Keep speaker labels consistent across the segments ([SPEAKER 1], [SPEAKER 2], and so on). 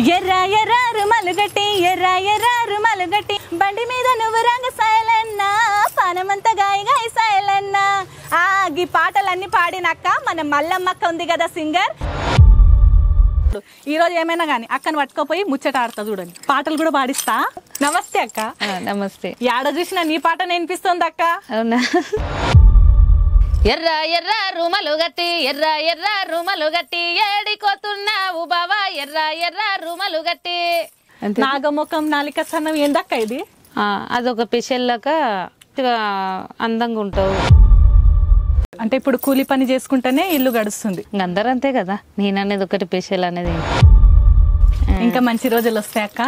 [SPEAKER 1] ఎర్ర ఎర్ర రుమలుగట్టి ఎర్ర ఎర్ర రుమలుగట్టి బండి మీద నువ్వు రంగ సాయలన్నా పానమంతా గాయ గాయ సాయలన్నా ఈ పాటలన్నీ పాడినక్క మన మల్లమ్మక్క ఉంది కదా సింగర్. ఈ రోజు ఏమైనా గానీ అక్కని పట్టుకోపోయి ముచ్చట ఆడతా చూడండి, పాటలు కూడా పాడిస్తా. నమస్తే అక్క.
[SPEAKER 2] నమస్తే.
[SPEAKER 1] యాడ చూసినా నీ పాట వినిపిస్తుంది అక్క.
[SPEAKER 2] అవునా? ఎర్ర ఎర్ర రుమలు గట్టి ఎర్ర ఎర్ర రుమలు గట్టి ఏడికోతున్నావు బావా ఎర్ర ఎర్ర రుమలు గట్టి.
[SPEAKER 1] నాగముఖం నాలిక సన్నం ఏందక్క ఇది?
[SPEAKER 2] అదొక స్పెషల్లాక అందంగా ఉంటావు.
[SPEAKER 1] అంటే ఇప్పుడు కూలి పని చేసుకుంటేనే ఇల్లు గడుస్తుంది.
[SPEAKER 2] అందరూ అంతే కదా, నేననేది ఒకటి స్పెషల్ అనేది.
[SPEAKER 1] ఇంకా మంచి రోజులు వస్తాయి అక్క.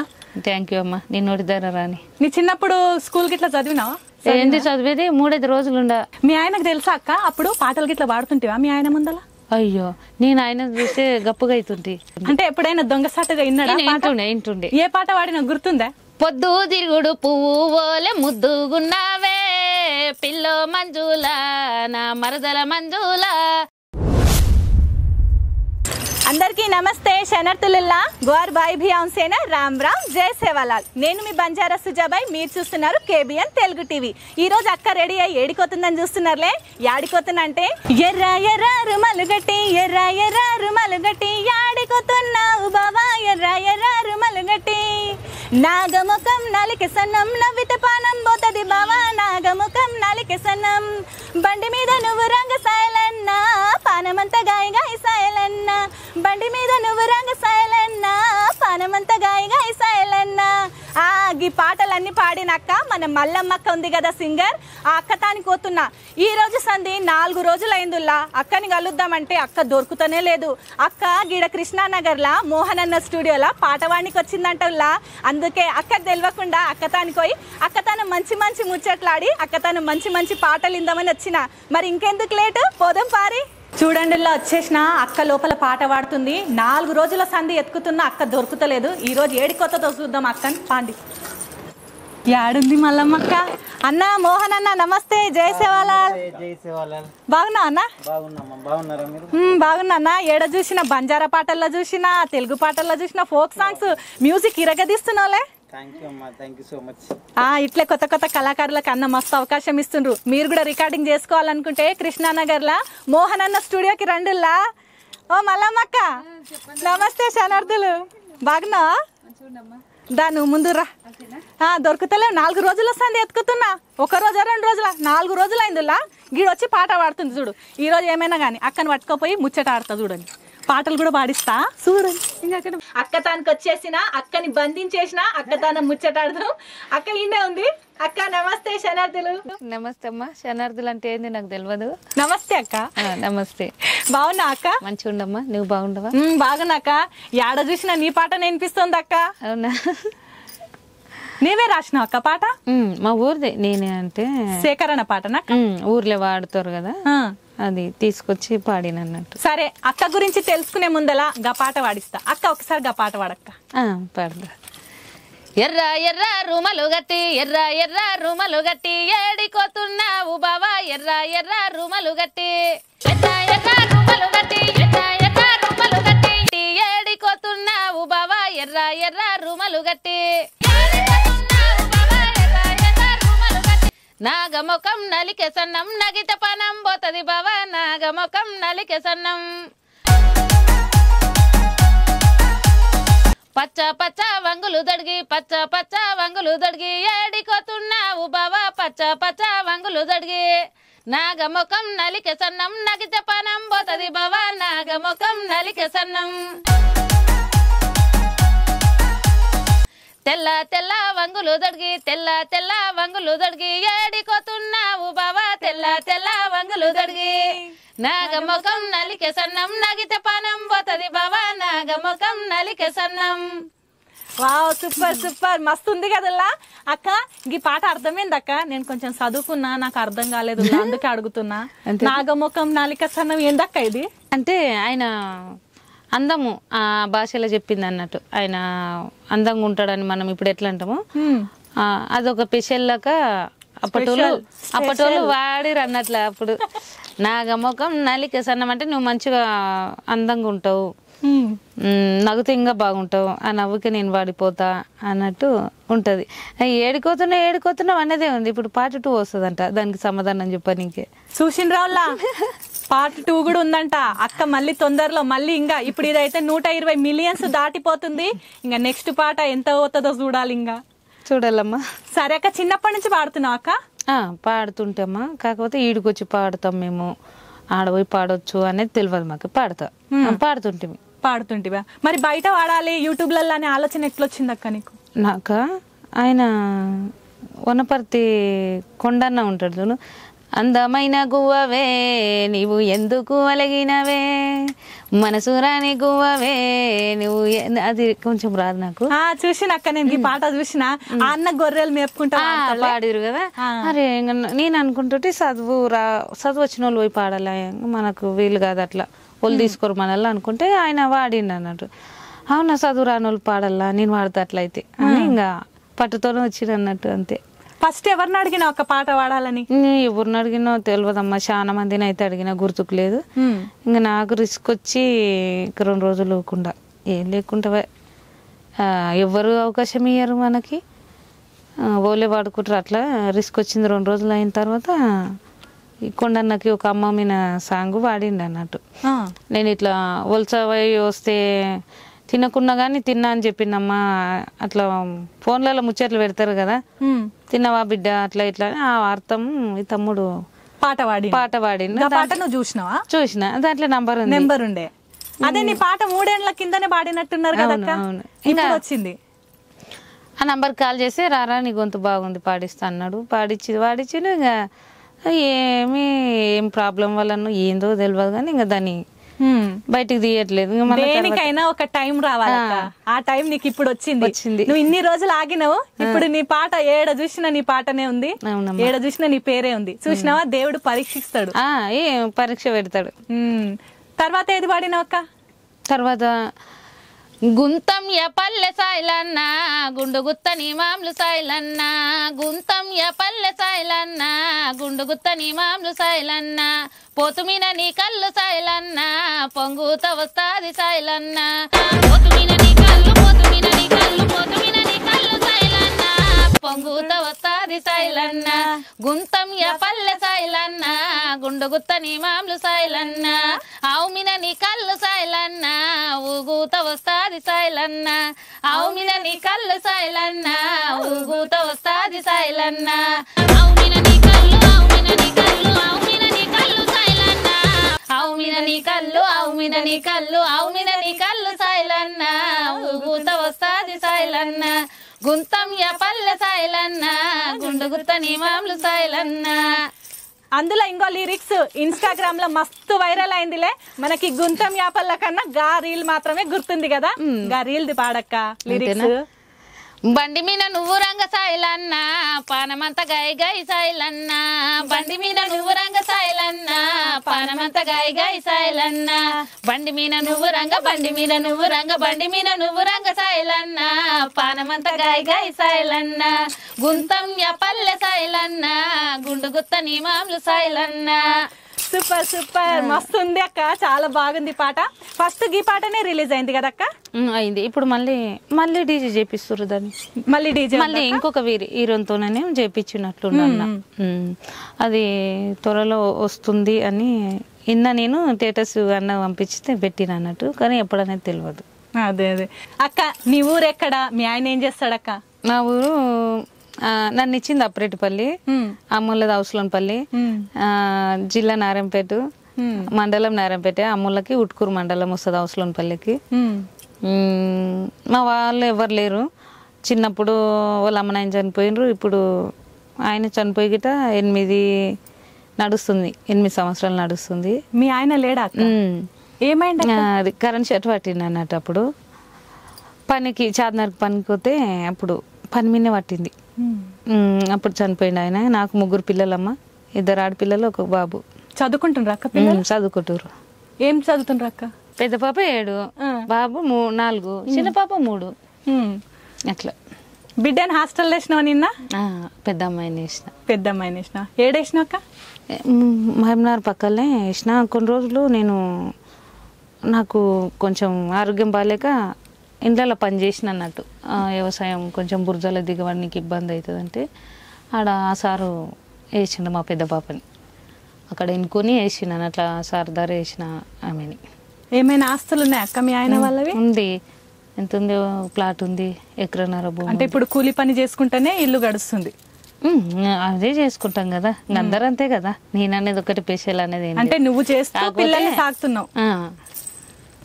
[SPEAKER 2] థ్యాంక్ యూ అమ్మా. నీ నోటి ధర రాని.
[SPEAKER 1] నీ చిన్నప్పుడు స్కూల్ గిట్లా చదివినావా?
[SPEAKER 2] ఏంటి చదివేది? 3-5 రోజులుండ.
[SPEAKER 1] మీ ఆయనకు తెలుసా అక్క అప్పుడు పాటలు గిట్లా పాడుతుంటేవా మీ ఆయన ముందల?
[SPEAKER 2] అయ్యో, నేను ఆయన చూస్తే గప్పుగా అవుతుంటే.
[SPEAKER 1] అంటే ఎప్పుడైనా దొంగసాటుగా
[SPEAKER 2] ఇంటుండే.
[SPEAKER 1] ఏ పాట పాడినా గుర్తుందా?
[SPEAKER 2] పొద్దు తిరుగుడు పువ్వు ఓలే ముద్దుగున్నావే పిల్లో మంజులా నా మరదల మంజులా.
[SPEAKER 1] అందరికీ నమస్తే. శనర్తుల్లా గోర్ బాయ్ భీ సేన రామ్ రామ్ జై సేవాలాల్. నేను మీ బంజారా సుజాబాయ్, మీరు చూస్తున్నారు కేబిఎన్ తెలుగు టీవీ. ఈ రోజు అక్క రెడీ అయ్యి ఏడిపోతుందని చూస్తున్నారులే. యాడిపోతుందంటే ఎర్ర ఎర్ర రుమలు గట్టి ఎర్ర ఎర్ర రుమలు గట్టి యాడిపోతున్నావు బావా ఎర్ర ఎర్ర రుమలు గట్టి. నాగముఖం నాలిక సన్నం నవ్విత పానం పోతది బావా నాగముఖం నాలిక సన్నం బండి మీద నువ్వు రంగ సాయలన్నా పానమంతా గాయ గాయ సాయలన్నా బండి మీద నువ్వు రంగ సాయలన్నా పానమంతా గాయ గాయ సాయలన్నా. ఈ పాటలన్నీ పాడినక్క మన మల్లమ్మక్క ఉంది కదా సింగర్. ఆ అక్క తానికి పోతున్నా. ఈ రోజు సంధి 4 రోజులైందుల్లా అక్కని కలుద్దామంటే అక్క దొరుకుతూనే లేదు. అక్క గీడ కృష్ణానగర్లా మోహనన్న స్టూడియోలా పాటవాడికి వచ్చిందంటల్లా. అందుకే అక్క తెలియకుండా అక్క తానికి పోయి అక్క తాను మంచి మంచి ముచ్చట్లాడి అక్క తాను మంచి మంచి పాటలు ఇందామని వచ్చిన. మరి ఇంకెందుకు లేటు, పోదాం పారి. చూడండి, ఇలా వచ్చేసిన అక్క లోపల పాట పాడుతుంది. 4 రోజుల సంధి ఎత్తుకుతున్న అక్క దొరుకుతలేదు. ఈ రోజు ఏడి కొత్తతో చూద్దాం అక్కని. పాండి యాడుంది మల్లమ్మక్క? అన్న మోహన్ అన్న నమస్తే. జై సేవాలాల్. బాగున్నా అన్న? బాగున్నా అన్న. ఏడ చూసిన బంజారా పాటల్లో చూసిన, తెలుగు పాటల్లో చూసిన, ఫోక్ సాంగ్స్ మ్యూజిక్ ఇరగదీస్తున్నావులే. ఇట్లే కొత్త కొత్త కళాకారులకు అన్న మస్తు అవకాశం ఇస్తుండ్రు. మీరు కూడా రికార్డింగ్ చేసుకోవాలనుకుంటే కృష్ణానగర్ లా మోహన్ అన్న స్టూడియోకి రండిల్లా. ఓ మల్లమ్మక్క నమస్తే. శనార్థులు బాగున్నా? దా నువ్వు ముందు రా. దొరుకుతలే. 4 రోజులు వస్తుంది ఎత్తుకుతున్నా. 1 రోజు 2 రోజుల 4 రోజులు అయిందిలా. గీడొచ్చి పాట పాడుతుంది చూడు. ఈ రోజు ఏమైనా గానీ అక్కని పట్టుకోపోయి ముచ్చట ఆడతా చూడండి, పాటలు కూడా పాడిస్తా చూడండి. అక్క తానికి వచ్చేసిన అక్కని బంధించేసిన అక్క తాను ముచ్చటాడదాం. అక్క ఈయనే ఉంది. అక్క నమస్తే. శనార్థులు.
[SPEAKER 2] నమస్తే అమ్మా. శనార్థులు అంటే ఏంది నాకు తెలియదు.
[SPEAKER 1] నమస్తే అక్క.
[SPEAKER 2] నమస్తే.
[SPEAKER 1] బాగున్నా అక్క?
[SPEAKER 2] మంచిగా ఉండమ్మా. నువ్వు బాగుండవా?
[SPEAKER 1] బాగున్నాక. యాడ చూసినా నీ పాట వినిపిస్తుంది అక్క.
[SPEAKER 2] అవునా?
[SPEAKER 1] నీవే రాసినావు అక్క పాట?
[SPEAKER 2] మా ఊరిదే. నేనే అంటే
[SPEAKER 1] సేకరణ పాటనా?
[SPEAKER 2] ఊర్లో వాడుతారు కదా, అది తీసుకొచ్చి పాడినన్నట్టు.
[SPEAKER 1] సరే, అక్క గురించి తెలుసుకునే ముందలా గా పాట పాడిస్తా. అక్క ఒకసారి గా పాట పాడక్క.
[SPEAKER 2] పాడదా. ఎర్ర ఎర్ర రుమలు గట్టి ఎర్ర ఎర్ర రుమలు గట్టి ఏడికోతున్నావు బావా ఎర్ర ఎర్ర రుమలు గట్టి ఎర్ర ఎర్ర రుమలు గట్టి ఎర్ర ఎర్ర రుమలు గట్టి ఏడికోతున్నావు బావా ఎర్ర ఎర్ర రుమలు గట్టి. నాగముఖం నలికె సన్నం నగిత పనం పోతది బావా నాగముఖం నలికె సన్నం పచ్చ పచ్చ వంగులు దడిగి పచ్చ పచ్చ వంగులు దడిగి ఏడికోతున్నావు బావా పచ్చ పచ్చ వంగులు దడిగి నాగముఖం నలికె సన్నం నగిత పనం పోతది బావా నాగముఖం నలికె సన్నం. తెల్ల తెల్ల వంగులు దడిగి తెల్ల తెల్ల వంగులు దడిగి ఏడికోతున్నావు బావా తెల్ల తెల్ల వంగులు దడిగి నాగముఖం నలికె సన్నం నగిత పానం పోతది బావా నాగముఖం నలికె సన్నం.
[SPEAKER 1] వావ్, సూపర్ సూపర్, మస్తు ఉంది కదల్లా. అక్క ఈ పాట అర్థమైంది అక్క? నేను కొంచెం చదువుకున్నా, నాకు అర్థం కాలేదు, అందుకే అడుగుతున్నా. నాగముఖం నాలిక సన్నం ఏందక్క ఇది?
[SPEAKER 2] అంటే ఆయన అందము ఆ భాషలో చెప్పింది అన్నట్టు. ఆయన అందంగా ఉంటాడని మనం ఇప్పుడు ఎట్లా అంటాము, అదొక స్పెషల్ లాగా అప్పటోళ్ళు వాడిరు అన్నట్లు. అప్పుడు నాగముఖం నలిక సన్నం అంటే నువ్వు మంచిగా అందంగా ఉంటావు, నవ్వుతే ఇంకా బాగుంటావు, ఆ నవ్వుకి నేను వాడిపోతా అన్నట్టు ఉంటుంది. ఏడుకోతున్నావు అనేదే ఉంది. ఇప్పుడు పార్ట్ 2 వస్తుందంట, దానికి సమాధానం చెప్పనీకే.
[SPEAKER 1] చూసిన రావులా పార్ట్ 2 కూడా ఉందంట అక్క. మళ్ళీ తొందరలో మళ్ళీ ఇంకా ఇప్పుడు ఇదైతే 120 మిలియన్స్ దాటిపోతుంది. ఇంకా నెక్స్ట్ పాట ఎంత అవుతుందో చూడాలి. ఇంకా
[SPEAKER 2] చూడాలమ్మా.
[SPEAKER 1] సరే అక్క, చిన్నప్పటి నుంచి పాడుతున్నావు అక్క?
[SPEAKER 2] పాడుతుంటామా, కాకపోతే ఈడికొచ్చి పాడతాం మేము, ఆడపోయి పాడొచ్చు అనేది తెలియదు మాకు. పాడుతుంటివా? మరి బయట వాడాలి యూట్యూబ్లలో అనే ఆలోచన ఎట్లొచ్చింది అక్క నీకు? నాకు ఆయన వనపర్తి కొండన్న ఉంటాడు చూడు, అందమైన గువ్వవే నీవు ఎందుకు అలగినవే, మనసురాని గువ్వవే నువ్వు, అది కొంచెం రాదు నాకు.
[SPEAKER 1] చూసినక్క నేను ఈ పాట చూసిన, అన్న గొర్రెలు మేపుకుంటా
[SPEAKER 2] పాడిరు కదా. అరే నేను అనుకుంటుంటే చదువు వచ్చిన వాళ్ళు పోయి పాడాలి, మనకు వీలు కాదు అట్లా, వాళ్ళు తీసుకోరు మనల్ని అనుకుంటే ఆయన వాడిండు అన్నట్టు. అవునా, చదువు రాని వాళ్ళు పాడాలా, నేను వాడతా అట్లయితే అని ఇంకా పట్టుతోనే వచ్చిన అన్నట్టు అంతే.
[SPEAKER 1] ఫస్ట్ ఎవరిని అడిగినా ఒక పాట పాడాలని?
[SPEAKER 2] ఎవరిని అడిగినా తెలియదమ్మా, చాలా మందిని అయితే అడిగినా గుర్తుకు లేదు. ఇంకా నాకు రిస్క్ వచ్చి 2 రోజులు లేకుండా ఏం లేకుండా ఎవరు అవకాశం ఇయ్యరు మనకి, ఓలే వాడుకుంటారు. అట్లా రిస్క్ వచ్చింది. 2 రోజులు అయిన తర్వాత ఈ కొండన్నకి ఒక అమ్మ మీద సాంగ్ వాడిండు అన్నట్టు. నేను ఇట్లా వలసవై వస్తే తినకున్నా కానీ తిన్నా అని చెప్పిందమ్మా. అట్లా ఫోన్లలో ముచ్చట్లు పెడతారు కదా, తిన్నవా బిడ్డ అట్లా ఇట్లా ఆ అర్థం ఈ తమ్ముడు పాట పాడిండు.
[SPEAKER 1] నువ్వు చూసినావా?
[SPEAKER 2] చూసిన, దాంట్లో
[SPEAKER 1] నెంబర్ ఉండే. అదే నీ పాట 3 ఏళ్ల కిందనే పాడినట్టున్నారు కదా. ఇంకా వచ్చింది
[SPEAKER 2] ఆ నంబర్ కాల్ చేసి రారా నీ గొంతు బాగుంది పాడిస్తా అన్నాడు. పాడిచ్చి ఇంకా ఏం ప్రాబ్లం వల్ల ఏందో తెలియదు కానీ ఇంకా దాన్ని బయటికి తీయట్లేదు.
[SPEAKER 1] దేనికైనా ఒక టైం రావాలి, ఆ టైం నీకు ఇప్పుడు వచ్చింది. నువ్వు ఇన్ని రోజులు ఆగినావు, ఇప్పుడు నీ పాట ఏడ చూసినా నీ పాటనే ఉంది, ఏడ చూసినా నీ పేరే ఉంది. చూసినావా, దేవుడు పరీక్షిస్తాడు,
[SPEAKER 2] పరీక్ష పెడతాడు.
[SPEAKER 1] తర్వాత ఏది పాడినావు అక్క?
[SPEAKER 2] తర్వాత గుంతం పల్లె సాయిలన్న గుండు గుత్తని మామలు సాయిలన్న, గుంతం పల్లె సాయిలన్న గుండు గుత్తని మామలు సాయిలన్న, పోతుమిన నీ కళ్ళు సాయిలన్న పొంగుత వస్తాది సాయిలన్న, పోతుమిన నీ కళ్ళు పోతుమిన నీ కళ్ళు పోతుమిన నీ కళ్ళు సాయిలన్న పొంగుత వస్తాది సాయిలన్న, గుంతం పల్లె సాయిలన్న గుండు గుత్తని మామలు సాయిలన్న, ఆవుమిన నీ కళ్ళు సాయిలన్న ఊగుత వస్తాది సాయిలన్న, ఆవుమిన నీ కళ్ళు సాయిలన్న ఊగుత వస్తాది సాయిలన్న, ఆవుమిన నీ కళ్ళు ఆవుమిన నీ కళ్ళు ఆవుమిన నీ కళ్ళు సాయిలన్న, ఆవుమిన నీ కళ్ళు ఆవుమిన నీ కళ్ళు ఆవుమిన నీ కళ్ళు సాయిలన్న ఊగుత వస్తాది సాయిలన్న, గుంతం పల్లె సాయిలన్న గుండు గుత్తని మామలు సాయిలన్న.
[SPEAKER 1] అందులో ఇంకో లిరిక్స్ ఇన్స్టాగ్రామ్ లో మస్తు వైరల్ అయిందిలే, మనకి గుంతం యాపల్ల కన్నా గా రీల్ మాత్రమే గుర్తుంది కదా, గా రీల్ది పాడక్క లిరిక్స్.
[SPEAKER 2] బండి మీద నువ్వు రంగ సాయిలన్న పానమంత గాయి గాయి సాయిలన్న, బండి మీద నువ్వు రంగ సాయిలన్న పానమంత గాయి గాయి సాయిలన్న, బండి మీద నువ్వు రంగ బండి మీద నువ్వు రంగ బండి మీద నువ్వు రంగ సాయిలన్న పానమంత గాయి గాయి సాయిలన్న, గుంతం పల్లె సాయిలన్న గుండు గుత్తని మామలు సాయిలన్న.
[SPEAKER 1] సూపర్ సూపర్, మస్తు ఉంది అక్క, చాలా బాగుంది పాట. ఫస్ట్ ఈ పాటనే రిలీజ్ అయింది కదా అక్క?
[SPEAKER 2] అయింది. ఇప్పుడు మళ్ళీ డీజే చేపిస్తున్నారు దాన్ని, మళ్ళీ ఇంకొక హీరోతోనే చేపించినట్లున్నా. అది త్వరలో వస్తుంది అని నేను స్టేటస్ అన్న పంపించితే పెట్టిన అన్నట్టు, కానీ ఎప్పుడనేది తెలియదు.
[SPEAKER 1] అదే అక్క, నీ ఊరు ఎక్కడ, మీ ఆయన ఏం చేస్తాడక్క?
[SPEAKER 2] నా ఊరు నన్ను ఇచ్చింది అప్రేటిపల్లి, అమ్ములది అవసరంపల్లి, జిల్లా నారాయణపేట, మండలం నారాయణపేట, అమ్ములకి ఉట్కూరు మండలం వస్తుంది అవసరంపల్లికి. మా వాళ్ళు ఎవరు లేరు, చిన్నప్పుడు వాళ్ళ అమ్మ నాయన చనిపోయినరు, ఇప్పుడు ఆయన చనిపోయి గిట 8 సంవత్సరాలు నడుస్తుంది.
[SPEAKER 1] మీ ఆయన లేడా? ఏమైంది?
[SPEAKER 2] అది కరెంట్ షర్ట్ పట్టింది అన్నట్టు. అప్పుడు పనికి చార్మినార్ పనికి పోతే అప్పుడు పని మీదనే పట్టింది, అప్పుడు చనిపోయింది ఆయన. నాకు 3 పిల్లలమ్మ, 2 ఆడపిల్లలు 1 బాబు.
[SPEAKER 1] చదువుకుంటున్నారు అక్క? పిల్లలు
[SPEAKER 2] చదువుకుంటారు.
[SPEAKER 1] ఏం చదువుతుండ్రు అక్క?
[SPEAKER 2] పెద్ద పాప 7, బాబు 4, చిన్న పాప 3. అట్లా.
[SPEAKER 1] బిడ్డని హాస్టల్ వేసినావా నిన్న?
[SPEAKER 2] పెద్ద అమ్మాయిని వేసిన.
[SPEAKER 1] పెద్ద అమ్మాయిని వేసిన. ఏడేసినావు అక్క?
[SPEAKER 2] మహబూబ్నగర్ పక్కనే వేసిన. కొన్ని రోజులు నేను నాకు కొంచెం ఆరోగ్యం బాగాలేక ఇంట్లో పని చేసిన అన్నట్టు వ్యవసాయం కొంచెం బురదల దిగడానికి ఇబ్బంది అవుతుందంటే ఆడ ఆ సారు వేసిండు మా పెద్ద పాపని అక్కడ ఎన్నుకొని వేసినాను అట్లా సార్ ధర వేసిన ఆమెని.
[SPEAKER 1] ఏమైనా ఆస్తులు ఉన్నాయి అక్క మీ ఆయన వాళ్ళవి?
[SPEAKER 2] ఉంది, ఎంత ఉంది, ప్లాట్ ఉంది, ఎకరన్నర భూమి.
[SPEAKER 1] అంటే ఇప్పుడు కూలి పని చేసుకుంటేనే ఇల్లు గడుస్తుంది?
[SPEAKER 2] అదే చేసుకుంటాం కదా, అందరూ అంతే కదా. నేను అనేది ఒకటి స్పెషల్ అనేది
[SPEAKER 1] అంటే నువ్వు చేస్తూ పిల్లల్ని సాగుతున్నావు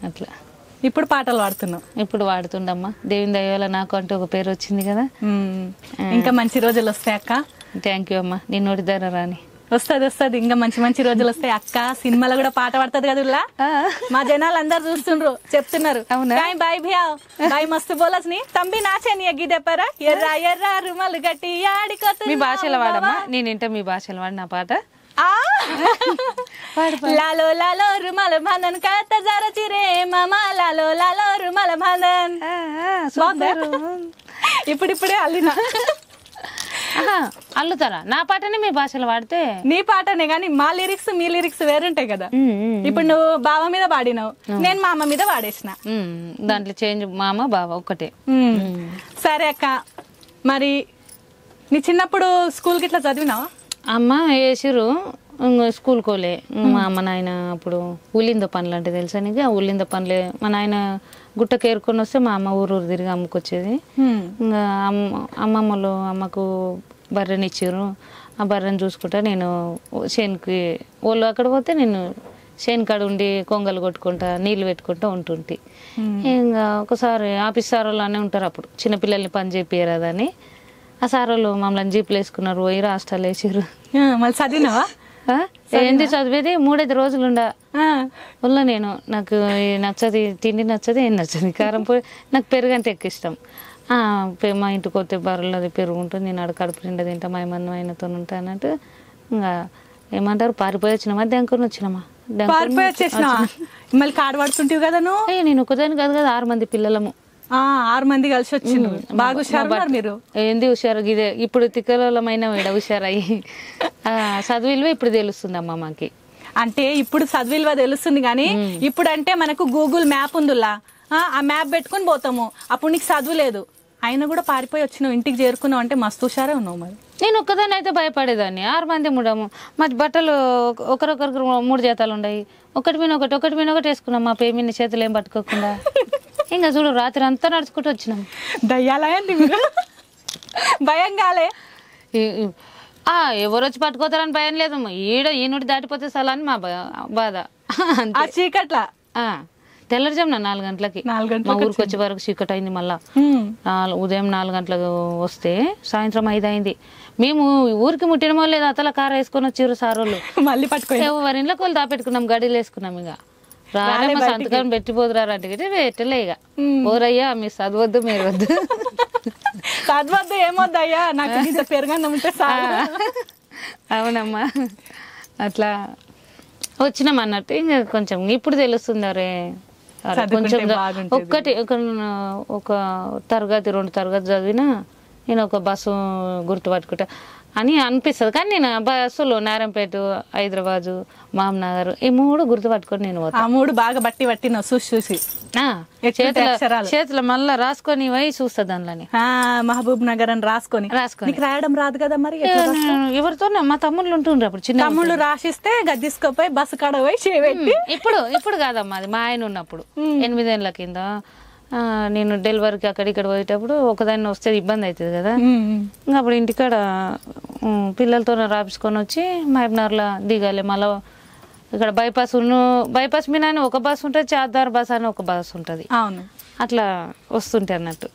[SPEAKER 2] అట్లా.
[SPEAKER 1] ఇప్పుడు పాటలు పాడుతున్నావు?
[SPEAKER 2] ఇప్పుడు పాడుతుండమ్మా, దేవుని దయ వల్ల నాకు అంటే ఒక పేరు వచ్చింది కదా.
[SPEAKER 1] ఇంకా మంచి రోజులు వస్తాయి అక్క.
[SPEAKER 2] థ్యాంక్ యూ అమ్మా, నీ నోటి ధర రాని.
[SPEAKER 1] వస్తుంది ఇంకా మంచి మంచి రోజులు వస్తాయి అక్క. సినిమాలో కూడా పాట పడుతుంది కదా, మా జనాలు అందరు చూస్తుండ్రు, చెప్తున్నారు బాయ్ భయ్యా బాయ్ మస్తు బోలస్ ని తంబి నాచని ఎగ్గిదెప్పరా ఎర్ర ఎర్ర రుమలు గట్టి ఆడికొత్తు.
[SPEAKER 2] మీ భాషలో వాడమ్మా, నేను ఇంట మీ భాషలో వాడిన పాట.
[SPEAKER 1] లాలో లాలో రుమల భాందన్ కత జర చిరే మామా లాలో లాలో రుమల భాందన్. ఇప్పుడిప్పుడే అల్లినా.
[SPEAKER 2] అల్లుతారా నా పాటనే మీ భాషలో వాడితే?
[SPEAKER 1] నీ పాటనే గానీ మా లిరిక్స్ మీ లిరిక్స్ వేరుంటాయి కదా. ఇప్పుడు నువ్వు బావ మీద పాడినావు, నేను మా అమ్మ మీద పాడేసిన.
[SPEAKER 2] దాంట్లో చేంజ్ మామ బావ ఒక్కటే.
[SPEAKER 1] సరే అక్క, మరి నీ చిన్నప్పుడు స్కూల్ కి ఇట్లా చదివినావా?
[SPEAKER 2] అమ్మ వేసిరు, స్కూల్ కోలే. మా అమ్మ నాయన అప్పుడు ఉల్లింద పనులు అంటే తెలుసా నీకు? ఉల్లింద పనులే. మా నాయన గుట్టకు ఏరుకొని వస్తే మా అమ్మ ఊరు తిరిగి అమ్ముకొచ్చేది. ఇంకా అమ్మమ్మలు అమ్మకు బర్రెని ఇచ్చారు, ఆ బర్రెని చూసుకుంటా నేను చేనుకి వాళ్ళు అక్కడ పోతే నేను చేను కాడ ఉండి కొంగలు కొట్టుకుంటా నీళ్ళు పెట్టుకుంటా ఉంటుంటే. ఇంకా ఒకసారి ఆఫీస్ సార్ వాళ్ళు అనే ఉంటారు అప్పుడు, చిన్నపిల్లల్ని పని చేపియరాదని. ఆ సార్ వాళ్ళు మమ్మల్ని జీపులు వేసుకున్నారు, పోయి హాస్టల్ వేసారు.
[SPEAKER 1] మళ్ళీ చదివినావా?
[SPEAKER 2] ఏంది చదివేది? 3-5 రోజులు ఉండ వల్ల నేను నాకు నచ్చది, తిండి నచ్చది, ఏం నచ్చది. కారం పొడి, నాకు పెరుగు అంటే ఎక్కువ ఇష్టం. మా ఇంటికి పోతే బర్రెలది పెరుగు ఉంటుంది, నేను అక్కడ కడుపు నిండా తింటా, మా మంది ఆయనతో ఉంటా అన్నట్టు. ఇంకా ఏమంటారు, పారిపోయి వచ్చినామా, దెంకొని వచ్చినామా.
[SPEAKER 1] మళ్ళీ కాడు పడుతుంటివి కదా నువ్వు?
[SPEAKER 2] నేను ఒకదాని కాదు కదా, 6 మంది పిల్లలము.
[SPEAKER 1] 6 మంది కలిసి వచ్చిండు. బాగా హుషారు మీరు.
[SPEAKER 2] ఏంది హుషారు ఇదే, ఇప్పుడు తిక్కలమైన వేడ హుషారయ్యి. చదువు విలువ ఇప్పుడు తెలుస్తుంది అమ్మ మాకి.
[SPEAKER 1] అంటే ఇప్పుడు చదువు విలువ తెలుస్తుంది కానీ ఇప్పుడు అంటే మనకు గూగుల్ మ్యాప్ ఉందిలా, ఆ మ్యాప్ పెట్టుకుని పోతాము. అప్పుడు నీకు చదువు లేదు, అయినా కూడా పారిపోయి వచ్చినావు, ఇంటికి చేరుకున్నావు అంటే మస్తు హుషారే ఉన్నావు. మరి
[SPEAKER 2] నేను ఒక్కదాన్ని అయితే భయపడేదాన్ని. 6 మంది ముడము, మా బట్టలు ఒకరొకరికి 3 జతలు ఉన్నాయి, ఒకటి మీద ఒకటి వేసుకున్నాం. మా పేమిని చేతులు ఏం పట్టుకోకుండా. ఇంకా చూడు, రాత్రి అంతా నడుచుకుంటూ వచ్చినాం.
[SPEAKER 1] దయ్యాలయండి మీరు? భయం కాలే?
[SPEAKER 2] ఎవరు వచ్చి పట్టుకోతారని భయం లేదు. ఈనుడి దాటిపోతే సలా అని మా బాధ.
[SPEAKER 1] చీకట్లా
[SPEAKER 2] తెల్లరిజామున 4 గంటలకి మా ఊరికి వచ్చే వరకు చీకటి అయింది. మళ్ళా ఉదయం 4 గంటలకు వస్తే సాయంత్రం 5 అయింది. మేము ఊరికి ముట్టినమో లేదు, అతల కారు వేసుకొని వచ్చారు సారోళ్ళు.
[SPEAKER 1] మళ్ళీ పట్టుకో
[SPEAKER 2] ఎవరి ఇంట్లోకి వాళ్ళు దాపెట్టుకున్నాం, గడిలు వేసుకున్నాం. ఇక రాలేమో సంతకం పెట్టిపోదురారంటే పెట్టలే. ఇక ఓరయ్యా మీ చదవద్దు, మీరు వద్దు,
[SPEAKER 1] చదవద్దు, ఏమొద్దయ్యా నాకు పెరుగన్నం ఉంటే.
[SPEAKER 2] అవునమ్మా, అట్లా వచ్చినాం అన్నట్టు. ఇంకా కొంచెం ఇప్పుడు తెలుస్తుంది, అరే కొంచెం ఒక తరగతి 2 తరగతి చదివినా నేను ఒక బస్సు గుర్తుపట్టుకుంటా అని అనిపిస్తుంది. కానీ నేను బస్సులో నారాయణపేట, హైదరాబాద్, మామనగర్ ఈ 3 గుర్తుపట్టుకొని నేను
[SPEAKER 1] 3 బాగా బట్టి పట్టిన చూసి
[SPEAKER 2] చేతులు మళ్ళా రాసుకొని పోయి చూస్తా. దానిలోని
[SPEAKER 1] మహబూబ్ నగర్ అని రాసుకొని రాయడం రాదు కదా. మరి
[SPEAKER 2] ఎవరితో మా తమ్ముళ్ళు ఉంటుండ్రు అప్పుడు, చిన్న
[SPEAKER 1] తమ్ముళ్ళు రాసిస్తే గద్దీసుకపోయి బస్సు కాడ పోయి చేపెట్టి.
[SPEAKER 2] ఇప్పుడు కాదమ్మా, అది మా ఆయన ఉన్నప్పుడు 8 ఏళ్ల కింద. నేను డెలివరీకి అక్కడిక్కడ పోయేటప్పుడు ఒకదాన్ని వస్తే ఇబ్బంది అవుతుంది కదా. ఇంకా అప్పుడు ఇంటికాడ పిల్లలతో రాపించుకొని వచ్చి మహబూబ్నగర్లో దిగాలి. మళ్ళీ ఇక్కడ బైపాస్ మీద ఒక బస్సు ఉంటుంది, చార్దార్ బస్ అని ఒక బస్సు ఉంటుంది.
[SPEAKER 1] అవును,
[SPEAKER 2] అట్లా వస్తుంటే అన్నట్టు.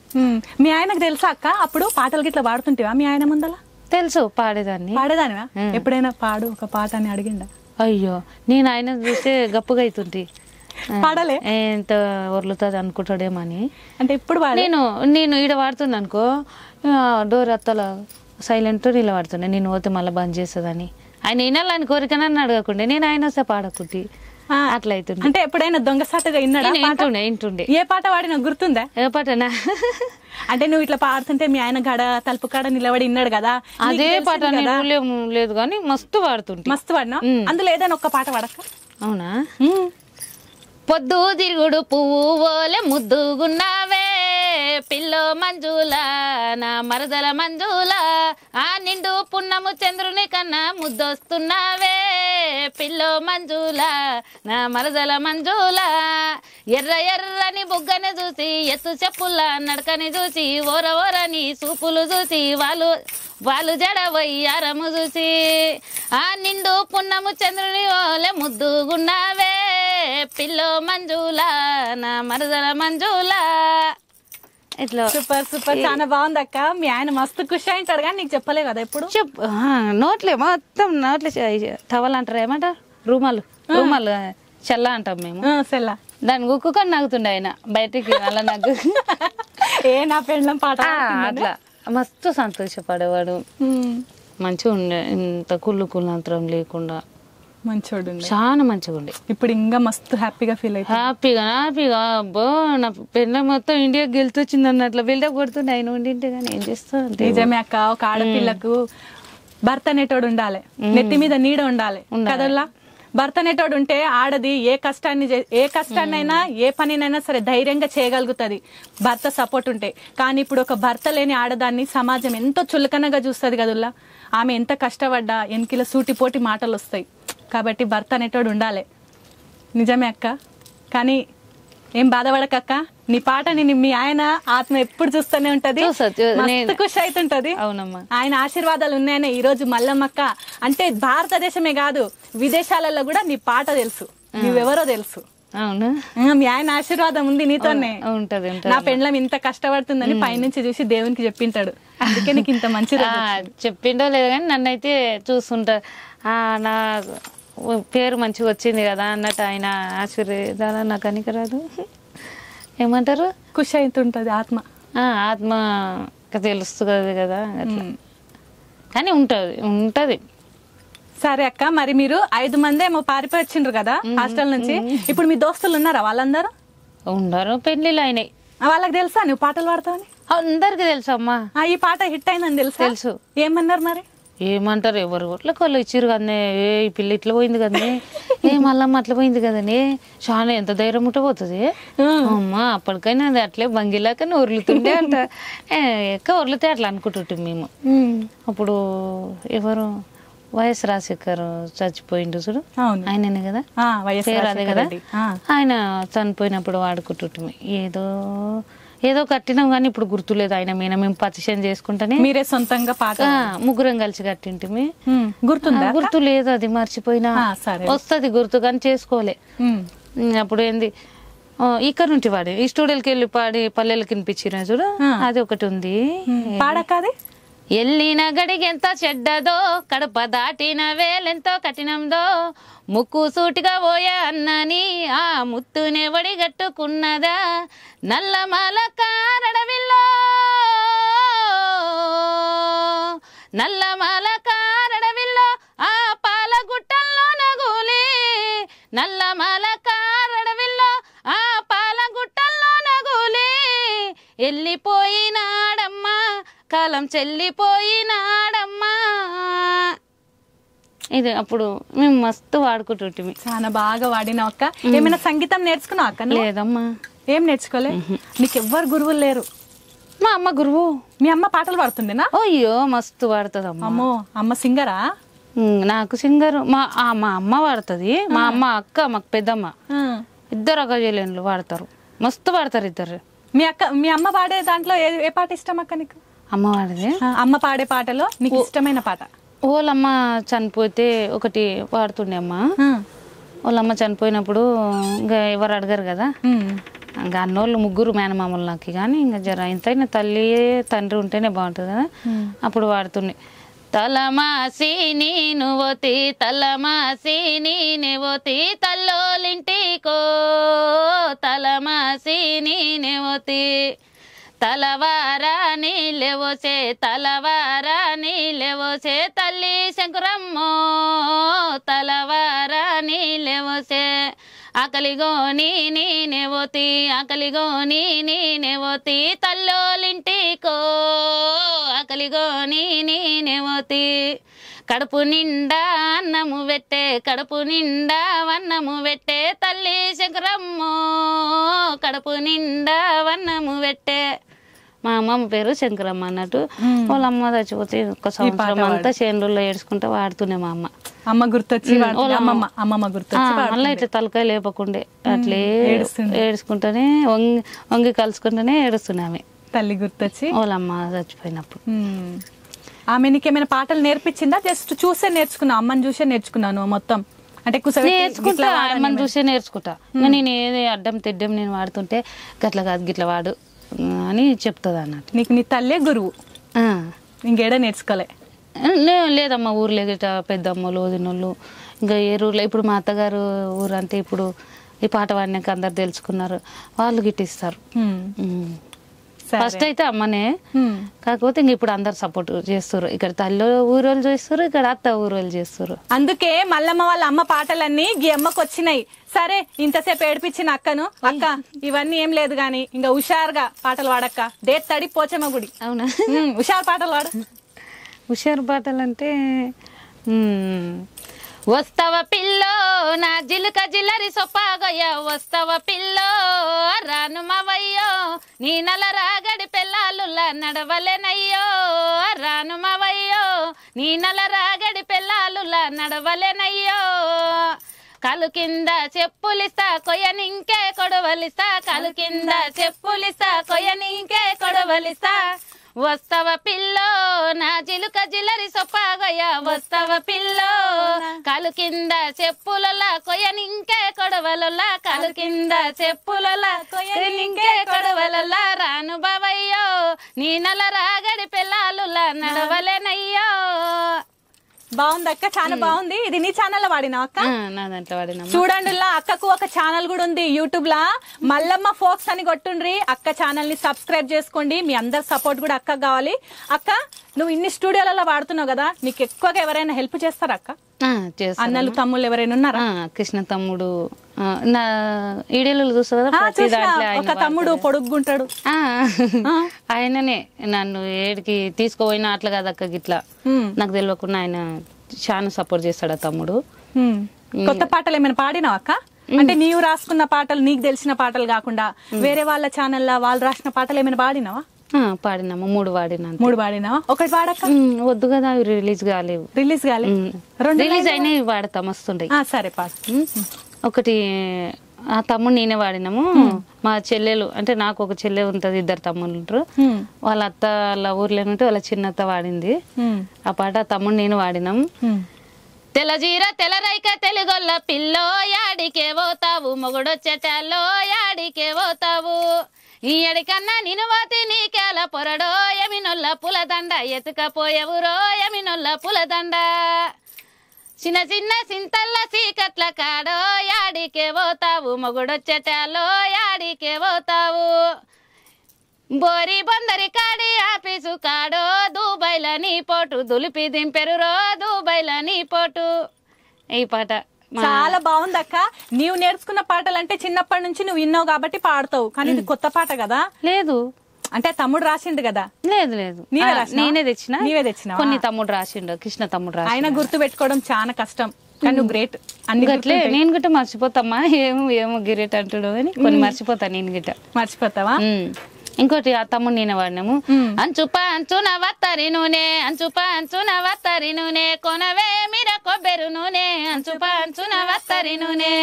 [SPEAKER 1] మీ ఆయనకు తెలుసా అక్క అప్పుడు పాటలు గిట్లా పాడుతుంటేవా? మీ ఆయన ముందల
[SPEAKER 2] తెలుసు, పాడేదానివా?
[SPEAKER 1] ఎప్పుడైనా పాడు ఒక పాట అని అడిగిండా?
[SPEAKER 2] అయ్యో, నేను ఆయన చూస్తే గప్పుగా అవుతుంటే
[SPEAKER 1] పాడలే,
[SPEAKER 2] ఎంత వరులుతుంది అనుకుంటాడేమని.
[SPEAKER 1] అంటే ఇప్పుడు
[SPEAKER 2] నేను ఈడ వాడుతున్నా అనుకో, డోర్ అత్తల సైలెంట్ ఇలా వాడుతున్నా. నేను పోతే మళ్ళీ బంద్ చేస్తుందని. ఆయన వినాలని కోరికనని అడగకుండే, నేను ఆయన వస్తే పాడకుంటే అట్లా అవుతుంది.
[SPEAKER 1] అంటే ఎప్పుడైనా దొంగసాటుగా
[SPEAKER 2] వింటుండే.
[SPEAKER 1] ఏ పాట వాడినా గుర్తుందా?
[SPEAKER 2] ఏ పాటనా?
[SPEAKER 1] అంటే నువ్వు ఇట్లా పాడుతుంటే మీ ఆయన గడ తలుపు కాడ నిలబడి విన్నాడు కదా,
[SPEAKER 2] అదే పాట లేదు కానీ మస్తు పాడుతుంటే.
[SPEAKER 1] మస్తు పాడినా? అందులో ఏదైనా ఒక్క పాట పాడక్క?
[SPEAKER 2] అవునా? పొద్దు తిరుగుడు పువ్వు ఓలే ముద్దుగున్నావే పిల్లో మంజుల నా మరదల మంజుల ఆ నిండు పున్నము చంద్రుని కన్నా ముద్దొస్తున్నావే పిల్లో మంజుల నా మరదల మంజుల ఎర్ర ఎర్రని బుగ్గని చూసి ఎత్తు చెప్పుల నడకని చూసి ఓర ఓరని సూపులు చూసి వాళ్ళు జడ వయ్యారము చూసి ఆ నిండు పున్నము చంద్రుని ఓలే ముద్దుగున్నావే పిల్లో మంజుల నా మరదల మంజుల. ఇట్లా
[SPEAKER 1] సూపర్ సూపర్, చాలా బాగుంది అక్క. మీ ఆయన మస్తు ఖుషి అయింటాడు కానీ నీకు చెప్పలే కదా ఎప్పుడు?
[SPEAKER 2] నోట్లే మొత్తం నోట్లే టవల్ అంటారు, ఏమంటారు రూమాలు చెల్ల అంటాం మేము.
[SPEAKER 1] సెల్ల
[SPEAKER 2] దాన్ని గుక్కుకొని నవ్వుతుండే ఆయన బయటికి అలా నగ్గు
[SPEAKER 1] ఏ నా పెళ్ళం పాట
[SPEAKER 2] అట్లా మస్తు సంతోషపడేవాడు. మంచిగా ఉండే, ఇంత కుళ్ళంతరం లేకుండా
[SPEAKER 1] మంచోడు,
[SPEAKER 2] చాలా మంచిగా ఉండే.
[SPEAKER 1] ఇప్పుడు ఇంకా మస్తు హ్యాపీగా ఫీల్ అవుతుంది.
[SPEAKER 2] హ్యాపీగా అబ్బో నా పెళ్ళ మొత్తం ఇండియాకి గెలిచొచ్చింది అన్నట్లు బిల్డప్ కొడుతుండే ఆయన ఉండింటే కానీ ఏం చేస్తా.
[SPEAKER 1] నిజమే అక్క, ఒక ఆడపిల్లకు భర్త అనేటోడు ఉండాలి, నెత్తి మీద నీడ ఉండాలి కదల్లా. భర్త అనేటోడు ఉంటే ఆడది ఏ కష్టాన్నైనా ఏ పనినైనా సరే ధైర్యంగా చేయగలుగుతుంది, భర్త సపోర్ట్ ఉంటే. కానీ ఇప్పుడు ఒక భర్త లేని ఆడదాన్ని సమాజం ఎంతో చులకనగా చూస్తుంది కదల్లా. ఆమె ఎంత కష్టపడ్డా ఎన్కిల సూటిపోటి మాటలు వస్తాయి. కాబట్టి భర్త అనేటోడు ఉండాలి. నిజమే అక్క. కానీ ఏం బాధపడకక్క, నీ పాటని మీ ఆయన ఆత్మ ఎప్పుడు చూస్తూనే ఉంటది, మస్తు ఖుషి అవుతుంటది.
[SPEAKER 2] అవునమ్మా,
[SPEAKER 1] ఆయన ఆశీర్వాదాలు ఉన్నాయనే ఈ రోజు మల్లమ్మక్క అంటే భారతదేశమే కాదు విదేశాలలో కూడా నీ పాట తెలుసు, నువ్వెవరో తెలుసు.
[SPEAKER 2] అవును,
[SPEAKER 1] మీ ఆయన ఆశీర్వాదం ఉంది నీతోనే.
[SPEAKER 2] ఉంటది.
[SPEAKER 1] నా పెండ్లం ఇంత కష్టపడుతుందని పైనుంచి చూసి దేవునికి చెప్పింటాడు, అందుకే నీకు ఇంత మంచి
[SPEAKER 2] చెప్పిండో లేదు కానీ నన్ను అయితే చూస్తుంటా. నా పేరు మంచిగా వచ్చింది కదా అన్నట్టు ఆయన ఆశీర్వాదాలు నాకు అనికరాదు, ఏమంటారు
[SPEAKER 1] ఖుషి అవుతుంటది ఆత్మ.
[SPEAKER 2] ఆత్మ తెలుస్తుంది కదా అట్లా. కానీ ఉంటది.
[SPEAKER 1] సరే అక్క, మరి మీరు 5 మంది ఏమో పారిపోయి వచ్చిండ్రు కదా హాస్టల్ నుంచి. ఇప్పుడు మీ దోస్తులు ఉన్నారా? వాళ్ళందరూ
[SPEAKER 2] ఉండరు, పెళ్లిళ్ళు అయినాయి.
[SPEAKER 1] వాళ్ళకి తెలుసా నువ్వు పాటలు పాడతావని?
[SPEAKER 2] అందరికి తెలుసు అమ్మా.
[SPEAKER 1] ఈ పాట హిట్ అయిందని తెలుసు. ఏమన్నారు మరి?
[SPEAKER 2] ఏమంటారు, ఎవరు కొట్లకు వాళ్ళు ఇచ్చిరు కదనే, ఈ పిల్ల ఇట్లా పోయింది కదనే, మళ్ళమ్మ అట్లా పోయింది కదనే, చాలా ఎంత ధైర్యం ఉంటే పోతుంది అమ్మా. అప్పటికైనా అది అట్లే బంగిలాకని ఉరులుతుండే అంట. ఎక్కువ ఉరులితే అట్లా అనుకుంటుంటే మేము. అప్పుడు ఎవరు వైఎస్ రాజశేఖర్ చచ్చిపోయిండు చూడు, ఆయననే కదా పేరు, అదే కదా. ఆయన చనిపోయినప్పుడు వాడుకుంటుంటే ఏదో కట్టినాం కానీ ఇప్పుడు గుర్తులేదు. ఆయన మేము పతిషన్ చేసుకుంటానే
[SPEAKER 1] మీరే సొంతంగా పాట
[SPEAKER 2] ముగ్గురం కలిసి కట్టింటిమి.
[SPEAKER 1] గుర్తు
[SPEAKER 2] లేదు, అది మర్చిపోయినా. వస్తుంది గుర్తు కానీ చేసుకోలే. అప్పుడు ఏంది ఇక్కడ నుండి పాడి ఈ స్టూడియోకి వెళ్ళి పాడి పల్లెలకి వినిపించిన చూడు, అది ఒకటి ఉంది.
[SPEAKER 1] పాడకాది
[SPEAKER 2] ఎల్లిన గడిగెంత చెడ్డదో, కడప దాటిన వేలెంతో కఠినందో, ముక్కు సూటిగా పోయే అన్నని ఆ ముత్తునే వడిగట్టుకున్నదా, నల్లమాల కారడవిల్లో ఆ పాలగుట్టల్లో నగూలి, నల్లమాల కారడవిల్లో ఆ పాలగుట్టల్లో నగూలి, వెళ్ళిపోయినాడమ్మా కాలం చెల్లిపోయినాడమ్మా. ఇది అప్పుడు మేము మస్తు వాడుకుంటుంటిమి.
[SPEAKER 1] చాలా బాగా వాడినావు అక్క. ఏమైనా సంగీతం నేర్చుకున్నావు అక్క?
[SPEAKER 2] లేదమ్మా,
[SPEAKER 1] ఏం నేర్చుకోలే. నీకు ఎవ్వరు గురువులు లేరు?
[SPEAKER 2] మా అమ్మ గురువు.
[SPEAKER 1] మీ అమ్మ పాటలు పాడుతుండేనా?
[SPEAKER 2] అయ్యో మస్తు పాడుతుంది అమ్మ.
[SPEAKER 1] అమ్మో, అమ్మ సింగరా?
[SPEAKER 2] నాకు సింగరు మా అమ్మ పాడుతుంది. మా అమ్మ అక్క, మాకు పెద్దమ్మ, ఇద్దరు అక్క చెల్లెళ్ళు పాడతారు, మస్తు పాడతారు ఇద్దరు.
[SPEAKER 1] మీ అమ్మ పాడే దాంట్లో ఏ పాట ఇష్టం అక్క నీకు?
[SPEAKER 2] అమ్మ పాడేది.
[SPEAKER 1] అమ్మ పాడే పాటలో నీకు ఇష్టమైన పాట?
[SPEAKER 2] వాళ్ళమ్మ చనిపోతే ఒకటి పాడుతుండే అమ్మ. వాళ్ళమ్మ చనిపోయినప్పుడు ఇంకా ఎవరు అడగరు కదా, ఇంకా అన్నోళ్ళు ముగ్గురు మేనమామలు నాకు, కానీ ఇంకా జర ఇంతైనా తల్లి తండ్రి ఉంటేనే బాగుంటుంది కదా. అప్పుడు పాడుతుండే, తలమాసి నేను పోతి తలమాసి నేనే పోతి తల్లోలింటికో, తలమాసి నేనే పోతి తలవారా నీళ్ళెవోసే, తలవారా నీళ్ళెవోసే తల్లి శంకురమ్మో, తలవారా నీళ్ళెవోసే, ఆకలిగోని నేనేవోతి ఆకలిగోని నేనేవోతి తల్లోలింటికో, ఆకలిగోని నేనేవోతి కడుపు నిండా అన్నము పెట్టే కడుపు నిండా వన్నము పెట్టే తల్లి శంకరమ్మో కడుపు నిండా వన్నము పెట్టే. మా అమ్మమ్మ పేరు శంకరమ్మ అన్నట్టు. వాళ్ళ అమ్మ చచ్చిపోతే ఒక సంవత్సరం అంతా చేనుల్లో ఏడ్చుకుంటా వాడుతూనే మా అమ్మ.
[SPEAKER 1] అమ్మ గుర్తొచ్చి అమ్మమ్మ గుర్తొచ్చి
[SPEAKER 2] మళ్ళీ ఇట్లా తలకాయ లేపకుండే అట్లే ఏడ్చుకుంటూనే వంగి కలుసుకుంటూనే ఏడుస్తున్నామే
[SPEAKER 1] తల్లి గుర్తొచ్చి
[SPEAKER 2] వాళ్ళ అమ్మ చచ్చిపోయినప్పుడు.
[SPEAKER 1] ఆమె నీకేమైనా పాటలు నేర్పించిందా? జస్ట్ చూసే నేర్చుకున్నా, అమ్మని చూసే నేర్చుకున్నాను మొత్తం? అంటే
[SPEAKER 2] నేర్చుకుంటా, అమ్మని చూసే నేర్చుకుంటా. నేను ఏది అడ్డం తిడ్డం నేను వాడుతుంటే గట్ల కాదు గిట్ల వాడు అని చెప్తుంది అన్నట్టు.
[SPEAKER 1] నీకు నీ తల్లే గురువు, ఇంకేడా నేర్చుకోలే?
[SPEAKER 2] లేదమ్మా, ఊర్లో గిట్ట పెద్దమ్మలు వదినోళ్ళు ఇంకా ఏ ఊర్లో. ఇప్పుడు మా అత్తగారు ఊరు అంటే ఇప్పుడు ఈ పాట పాడినాక అందరు తెలుసుకున్నారు, వాళ్ళు గిట్టిస్తారు. ఫస్ట్ అయితే అమ్మనే, కాకపోతే ఇంక ఇప్పుడు అందరు సపోర్ట్ చేస్తారు. ఇక్కడ తల్లి ఊరోళ్ళు చేస్తారు, ఇక్కడ అత్త ఊరోళ్ళు చేస్తారు.
[SPEAKER 1] అందుకే మల్లమ్మ వాళ్ళ అమ్మ పాటలన్నీ ఈ అమ్మకు వచ్చినాయి. సరే ఇంతసేపు ఏడిపించిన అక్కను, అక్క ఇవన్నీ ఏం లేదు గాని ఇంకా హుషారుగా పాటలు వాడక్క. డేట్ తడి పోచమ్మ గుడి. అవునా? హుషారు పాటలు వాడు.
[SPEAKER 2] హుషారు పాటలు అంటే వస్తవ పిల్లో నా జిలుక జిల్లరి సొప్పాగయ్య వస్తవ పిల్లో రాను మవయ్యో నీ నల రాగడి పెళ్ళాలులా నడవలేనయ్యో రాను మవయ్యో నీ నల రాగడి పెళ్ళాలులా నడవలేనయ్యో కాలు కింద చెప్పులిస్తా కొయ్యనింకే కొడవలిస్తా కాలు కింద చెప్పులిస్తా కొయ్యనింకే కొడవలిస్తా వస్తవ పిల్లో నా జిలుక జిల్లరి సొప్పాగయ్య వస్తవ పిల్లో కాలు కింద చెప్పులలా కొయ్యనింకే కొడవలలా కాలు కింద చెప్పులలా కొయ్యనింకే కొడవలలా రాను బావయ్యో నీ నల రాగడి పిల్లాలులా నడవలేనయ్యో.
[SPEAKER 1] బాగుంది అక్క, చాలా బాగుంది. ఇది నీ ఛానల్ లో వాడినావు అక్క?
[SPEAKER 2] నా దాంట్లో వాడినా.
[SPEAKER 1] చూడండి, అక్కకు ఒక ఛానల్ కూడా ఉంది యూట్యూబ్ లా, మల్లమ్మ ఫోక్స్ అని కొట్టుండ్రి. అక్క ఛానల్ ని సబ్స్క్రైబ్ చేసుకోండి. మీ అందరి సపోర్ట్ కూడా అక్క కావాలి. అక్క నువ్వు ఇన్ని స్టూడియోలలో వాడుతున్నావు కదా, నీకు ఎక్కువగా ఎవరైనా హెల్ప్ చేస్తారా అక్క? అన్నలు తమ్ముళ్ళు ఎవరైనా ఉన్నారా?
[SPEAKER 2] కృష్ణ తమ్ముడు నా ఈడేళ్ళు చూస్తా కదా,
[SPEAKER 1] ఒక తమ్ముడు పొడుగ్గుంటాడు,
[SPEAKER 2] ఆయననే నన్ను ఏడికి తీసుకుపోయినా అట్లా కదా అక్క గిట్లా నాకు తెలియకుండా ఆయన చాలా సపోర్ట్ చేస్తాడు ఆ తమ్ముడు.
[SPEAKER 1] కొత్త పాటలు ఏమైనా పాడినావు అక్క? అంటే నీవు రాసుకున్న పాటలు, నీకు తెలిసిన పాటలు కాకుండా వేరే వాళ్ళ ఛానల్లో వాళ్ళు రాసిన పాటలు ఏమైనా పాడినావా?
[SPEAKER 2] పాడినాము, 3 పాడినా.
[SPEAKER 1] 3 పాడినావా? ఒకటి పాడక?
[SPEAKER 2] వద్దు కదా, అవి రిలీజ్ కాలేవు.
[SPEAKER 1] రిలీజ్ కాలేదు?
[SPEAKER 2] రిలీజ్ అయినాయి పాడతా, మస్తుంటాయి.
[SPEAKER 1] సరే పాడు.
[SPEAKER 2] ఒకటి ఆ తమ్ముడు నేనే వాడినాము. మా చెల్లెలు అంటే నాకు ఒక చెల్లె ఉంటది, 2 తమ్ముళ్ళు ఉంటారు. వాళ్ళ అత్త వాళ్ళ ఊర్లో ఉంటే వాళ్ళ చిన్నత్త వాడింది ఆ పాట. ఆ తమ్ముడు నేను వాడినాము. తెల్లజీర తెల్లరైక తెలుగొల్ల పిల్లో యాడికే పోతావు మొగుడొచ్చటాలో యాడికే పోతావు ఈ ఎడికన్నా నిను పోతి నీకేల పొరడో ఎమినొల్ల పులదండ ఎత్తుకపోయేవురో ఎమినొల్ల పులదండ చిన్న చిన్న సింతల్ల సీకట్ల కాడో యాడికే పోతావు మొగుడొచ్చటాలో యాడికే పోతావు బోరి బొందరి కాడి ఆఫీసు కాడో దుబాయ్ల నీ పోటు దులిపి దింపెరురో దుబాయ్ల నీ పోటు. ఈ పాట
[SPEAKER 1] చాలా బాగుంది అక్క. నీవు నేర్చుకున్న పాటలు అంటే చిన్నప్పటి నుంచి నువ్వు విన్నావు కాబట్టి పాడతావు, కానీ ఇది కొత్త పాట కదా?
[SPEAKER 2] లేదు
[SPEAKER 1] అంటే తమ్ముడు రాసిండు కదా?
[SPEAKER 2] లేదు లేదు, నేనే తెచ్చిన. నీవే తెచ్చిన? కొన్ని తమ్ముడు రాసిండు, కృష్ణ తమ్ముడు రాసిండు.
[SPEAKER 1] ఆయన గుర్తు పెట్టుకోవడం చాలా కష్టం, కానీ నువ్వు గ్రేట్. అన్ని
[SPEAKER 2] గట్లే నేను గిట్ట మర్చిపోతామ్మా, ఏమో ఏమో గిరేట్ అంటుడు అని కొన్ని మర్చిపోతా. నేను గిట్ట మర్చిపోతావా? ఇంకోటి ఆ తమ్ముడు నేనే వాడినాము. అంచుప అంచున వత్తరి నూనె అంచుప అంచున వత్తరి నూనె కొనవే మీర కొబ్బరి నూనె అంచుప అంచున వత్తరి నూనె